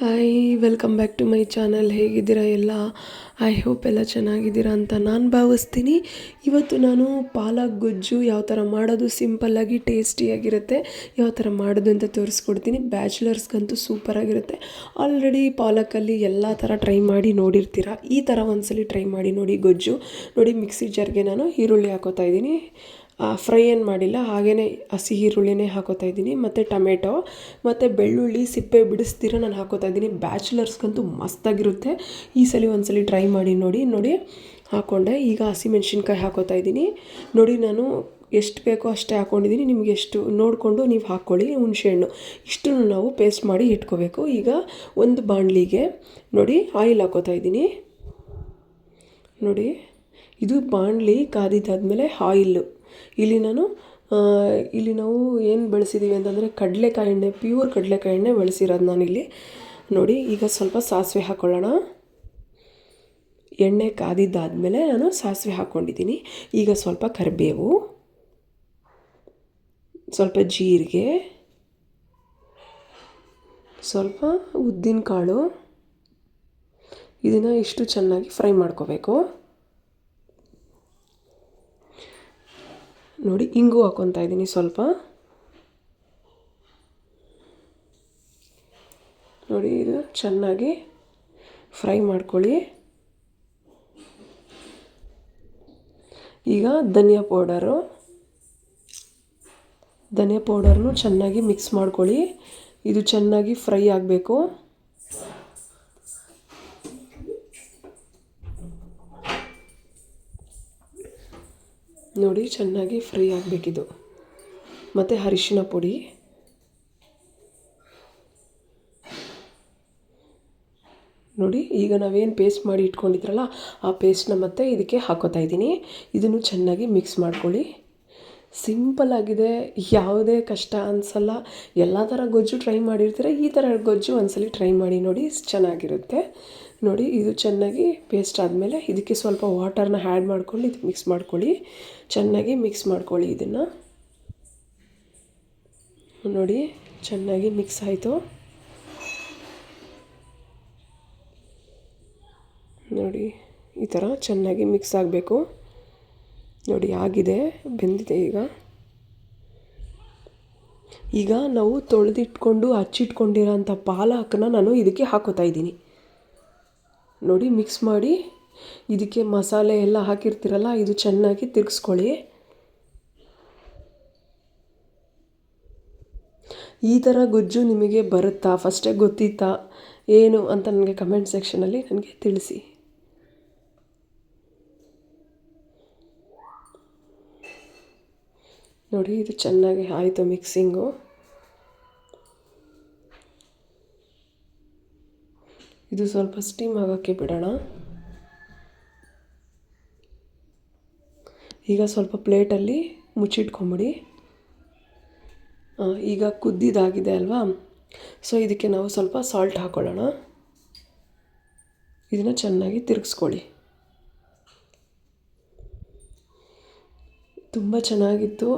Hi welcome back to my channel. ಹೇಗಿದ್ದೀರಾ ಎಲ್ಲ? I hope ಎಲ್ಲ ಚೆನ್ನಾಗಿದ್ದೀರಾ ಅಂತ ನಾನು ಭಾವಿಸ್ತೀನಿ. ಇವತ್ತು ನಾನು ಪಾಲಕ್ ಗೊಜ್ಜು ಯಾವ ಥರ ಮಾಡೋದು, ಸಿಂಪಲ್ಲಾಗಿ ಟೇಸ್ಟಿಯಾಗಿರುತ್ತೆ, ಯಾವ ಥರ ಮಾಡೋದು ಅಂತ ತೋರಿಸ್ಕೊಡ್ತೀನಿ. ಬ್ಯಾಚುಲರ್ಸ್ಗಂತೂ ಸೂಪರಾಗಿರುತ್ತೆ. ಆಲ್ರೆಡಿ ಪಾಲಕಲ್ಲಿ ಎಲ್ಲ ಥರ ಟ್ರೈ ಮಾಡಿ ನೋಡಿರ್ತೀರ. ಈ ಥರ ಒಂದ್ಸಲಿ ಟ್ರೈ ಮಾಡಿ ನೋಡಿ ಗೊಜ್ಜು. ನೋಡಿ, ಮಿಕ್ಸಿ ಜಾರ್ಗೆ ನಾನು ಈರುಳ್ಳಿ ಹಾಕೋತಾ ಇದ್ದೀನಿ. ಫ್ರೈ ಏನು ಮಾಡಿಲ್ಲ, ಹಾಗೆಯೇ ಹಸಿ ಈರುಳ್ಳಿನೇ ಹಾಕೋತಾ ಇದ್ದೀನಿ, ಮತ್ತು ಟೊಮೆಟೊ ಮತ್ತು ಬೆಳ್ಳುಳ್ಳಿ ಸಿಪ್ಪೆ ಬಿಡಿಸ್ತೀರ ನಾನು ಹಾಕೋತಾ ಇದ್ದೀನಿ. ಬ್ಯಾಚುಲರ್ಸ್ಗಂತೂ ಮಸ್ತಾಗಿರುತ್ತೆ. ಈ ಸಲ ಒಂದ್ಸಲಿ ಟ್ರೈ ಮಾಡಿ ನೋಡಿ ಹಾಕ್ಕೊಂಡೆ. ಈಗ ಹಸಿಮೆಣ್ಸಿನ್ಕಾಯಿ ಹಾಕೋತಾ ಇದ್ದೀನಿ. ನೋಡಿ, ನಾನು ಎಷ್ಟು ಬೇಕೋ ಅಷ್ಟೇ ಹಾಕ್ಕೊಂಡಿದ್ದೀನಿ. ನಿಮಗೆ ಎಷ್ಟು ನೋಡಿಕೊಂಡು ನೀವು ಹಾಕ್ಕೊಳ್ಳಿ. ಹುಣಸೆಹಣ್ಣು ಇಷ್ಟನ್ನು ನಾವು ಪೇಸ್ಟ್ ಮಾಡಿ ಇಟ್ಕೋಬೇಕು. ಈಗ ಒಂದು ಬಾಣಲಿಗೆ ನೋಡಿ ಆಯಿಲ್ ಹಾಕೋತಾ ಇದ್ದೀನಿ. ನೋಡಿ, ಇದು ಬಾಣಲಿ ಕಾದಿದ್ದಾದಮೇಲೆ ಆಯಿಲ್ಲು. ಇಲ್ಲಿ ನಾವು ಏನು ಬಳಸಿದ್ದೀವಿ ಅಂತಂದರೆ ಕಡಲೆಕಾಯಿ ಎಣ್ಣೆ, ಪ್ಯೂರ್ ಕಡಲೆಕಾಯಿ ಎಣ್ಣೆ ಬಳಸಿರೋದು ನಾನಿಲ್ಲಿ. ನೋಡಿ, ಈಗ ಸ್ವಲ್ಪ ಸಾಸಿವೆ ಹಾಕ್ಕೊಳ್ಳೋಣ. ಎಣ್ಣೆ ಕಾದಿದ್ದಾದಮೇಲೆ ನಾನು ಸಾಸಿವೆ ಹಾಕ್ಕೊಂಡಿದ್ದೀನಿ. ಈಗ ಸ್ವಲ್ಪ ಕರಿಬೇವು, ಸ್ವಲ್ಪ ಜೀರಿಗೆ, ಸ್ವಲ್ಪ ಉದ್ದಿನಕಾಳು, ಇದನ್ನು ಇಷ್ಟು ಚೆನ್ನಾಗಿ ಫ್ರೈ ಮಾಡ್ಕೋಬೇಕು. ನೋಡಿ, ಇಂಗು ಹಾಕ್ಕೊತಾ ಇದ್ದೀನಿ ಸ್ವಲ್ಪ. ನೋಡಿ, ಇದು ಚೆನ್ನಾಗಿ ಫ್ರೈ ಮಾಡ್ಕೊಳ್ಳಿ. ಈಗ ಧನಿಯಾ ಪೌಡರ್ನು ಚೆನ್ನಾಗಿ ಮಿಕ್ಸ್ ಮಾಡ್ಕೊಳ್ಳಿ. ಇದು ಚೆನ್ನಾಗಿ ಫ್ರೈ ಆಗಬೇಕು. ನೋಡಿ, ಚೆನ್ನಾಗಿ ಫ್ರೈ ಆಗಬೇಕಿದು. ಮತ್ತು ಅರಿಶಿನ ಪುಡಿ, ನೋಡಿ, ಈಗ ನಾವೇನು ಪೇಸ್ಟ್ ಮಾಡಿ ಇಟ್ಕೊಂಡಿದ್ರಲ್ಲ ಆ ಪೇಸ್ಟ್ನ ಮತ್ತೆ ಇದಕ್ಕೆ ಹಾಕೋತಾ ಇದ್ದೀನಿ. ಇದನ್ನು ಚೆನ್ನಾಗಿ ಮಿಕ್ಸ್ ಮಾಡ್ಕೊಳ್ಳಿ. ಸಿಂಪಲ್ಲಾಗಿದೆ, ಯಾವುದೇ ಕಷ್ಟ ಅನಿಸಲ್ಲ. ಎಲ್ಲ ಥರ ಗೊಜ್ಜು ಟ್ರೈ ಮಾಡಿರ್ತೀರ, ಈ ಥರ ಗೊಜ್ಜು ಒಂದ್ಸಲಿ ಟ್ರೈ ಮಾಡಿ ನೋಡಿ, ಚೆನ್ನಾಗಿರುತ್ತೆ. ನೋಡಿ, ಇದು ಚೆನ್ನಾಗಿ ಪೇಸ್ಟ್ ಆದಮೇಲೆ ಇದಕ್ಕೆ ಸ್ವಲ್ಪ ವಾಟರ್ನ ಆ್ಯಡ್ ಮಾಡ್ಕೊಂಡು ಇದಕ್ಕೆ ಮಿಕ್ಸ್ ಮಾಡ್ಕೊಳ್ಳಿ. ಚೆನ್ನಾಗಿ ಮಿಕ್ಸ್ ಮಾಡ್ಕೊಳ್ಳಿ ಇದನ್ನು. ನೋಡಿ, ಚೆನ್ನಾಗಿ ಮಿಕ್ಸ್ ಆಯಿತು. ನೋಡಿ, ಈ ಥರ ಚೆನ್ನಾಗಿ ಮಿಕ್ಸ್ ಆಗಬೇಕು. ನೋಡಿ, ಆಗಿದೆ, ಬೆಂದಿದೆ. ಈಗ ನಾವು ತೊಳೆದಿಟ್ಕೊಂಡು ಹಚ್ಚಿಟ್ಕೊಂಡಿರೋಂಥ ಪಾಲಕನ್ನ ನಾನು ಇದಕ್ಕೆ ಹಾಕೋತಾ ಇದ್ದೀನಿ. ನೋಡಿ, ಮಿಕ್ಸ್ ಮಾಡಿ ಇದಕ್ಕೆ ಮಸಾಲೆ ಎಲ್ಲ ಹಾಕಿರ್ತೀರಲ್ಲ, ಇದು ಚೆನ್ನಾಗಿ ತಿರುಗಿಸ್ಕೊಳ್ಳಿ. ಈ ಥರ ಗೊಜ್ಜು ನಿಮಗೆ ಬರುತ್ತಾ, ಫಸ್ಟೇ ಗೊತ್ತಿತ್ತಾ ಏನು ಅಂತ ನನಗೆ ಕಮೆಂಟ್ ಸೆಕ್ಷನಲ್ಲಿ ನನಗೆ ತಿಳಿಸಿ. ನೋಡಿ, ಇದು ಚೆನ್ನಾಗಿ ಆಯಿತು ಮಿಕ್ಸಿಂಗು. ಇದು ಸ್ವಲ್ಪ ಸ್ಟೀಮ್ ಆಗೋಕ್ಕೆ ಬಿಡೋಣ. ಈಗ ಸ್ವಲ್ಪ ಪ್ಲೇಟಲ್ಲಿ ಮುಚ್ಚಿಟ್ಕೊಂಬಿಡಿ. ಈಗ ಕುದ್ದಿದ್ದಾಗಿದೆ ಅಲ್ವಾ, ಸೊ ಇದಕ್ಕೆ ನಾವು ಸ್ವಲ್ಪ ಸಾಲ್ಟ್ ಹಾಕ್ಕೊಳ್ಳೋಣ. ಇದನ್ನು ಚೆನ್ನಾಗಿ ತಿರುಗಿಸ್ಕೊಳ್ಳಿ. ತುಂಬ ಚೆನ್ನಾಗಿತ್ತು.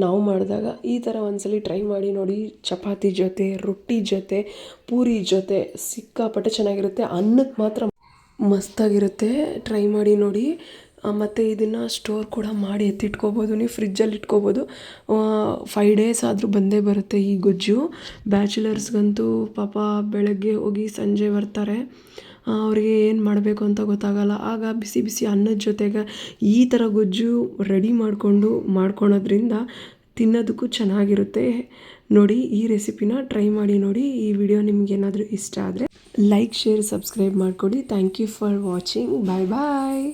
ನಾವು ಮಾಡಿದಾಗ ಈ ಥರ ಒಂದ್ಸಲಿ ಟ್ರೈ ಮಾಡಿ ನೋಡಿ. ಚಪಾತಿ ಜೊತೆ, ರೊಟ್ಟಿ ಜೊತೆ, ಪೂರಿ ಜೊತೆ ಸಿಕ್ಕಾಪಟ್ಟೆ ಚೆನ್ನಾಗಿರುತ್ತೆ. ಅನ್ನಕ್ಕೆ ಮಾತ್ರ ಮಸ್ತಾಗಿರುತ್ತೆ. ಟ್ರೈ ಮಾಡಿ ನೋಡಿ. ಮತ್ತು ಇದನ್ನು ಸ್ಟೋರ್ ಕೂಡ ಮಾಡಿ ಎತ್ತಿಟ್ಕೋಬೋದು. ನೀವು ಫ್ರಿಜ್ಜಲ್ಲಿ ಇಟ್ಕೋಬೋದು. 5 days ಆದರೂ ಬಂದೇ ಬರುತ್ತೆ ಈ ಗೊಜ್ಜು. ಬ್ಯಾಚುಲರ್ಸ್ಗಂತೂ ಪಾಪ ಬೆಳಗ್ಗೆ ಹೋಗಿ ಸಂಜೆ ಬರ್ತಾರೆ, ಅವರಿಗೆ ಏನು ಮಾಡಬೇಕು ಅಂತ ಗೊತ್ತಾಗಲ್ಲ. ಆಗ ಬಿಸಿ ಬಿಸಿ ಅನ್ನದ ಜೊತೆಗೆ ಈ ಥರ ಗೊಜ್ಜು ರೆಡಿ ಮಾಡ್ಕೊಳೋದ್ರಿಂದ ತಿನ್ನೋದಕ್ಕೂ ಚೆನ್ನಾಗಿರುತ್ತೆ. ನೋಡಿ, ಈ ರೆಸಿಪಿನ ಟ್ರೈ ಮಾಡಿ ನೋಡಿ. ಈ ವಿಡಿಯೋ ನಿಮಗೇನಾದರೂ ಇಷ್ಟ ಆದರೆ ಲೈಕ್, ಶೇರ್, ಸಬ್ಸ್ಕ್ರೈಬ್ ಮಾಡ್ಕೊಳ್ಳಿ. Thank you for watching. Bye bye.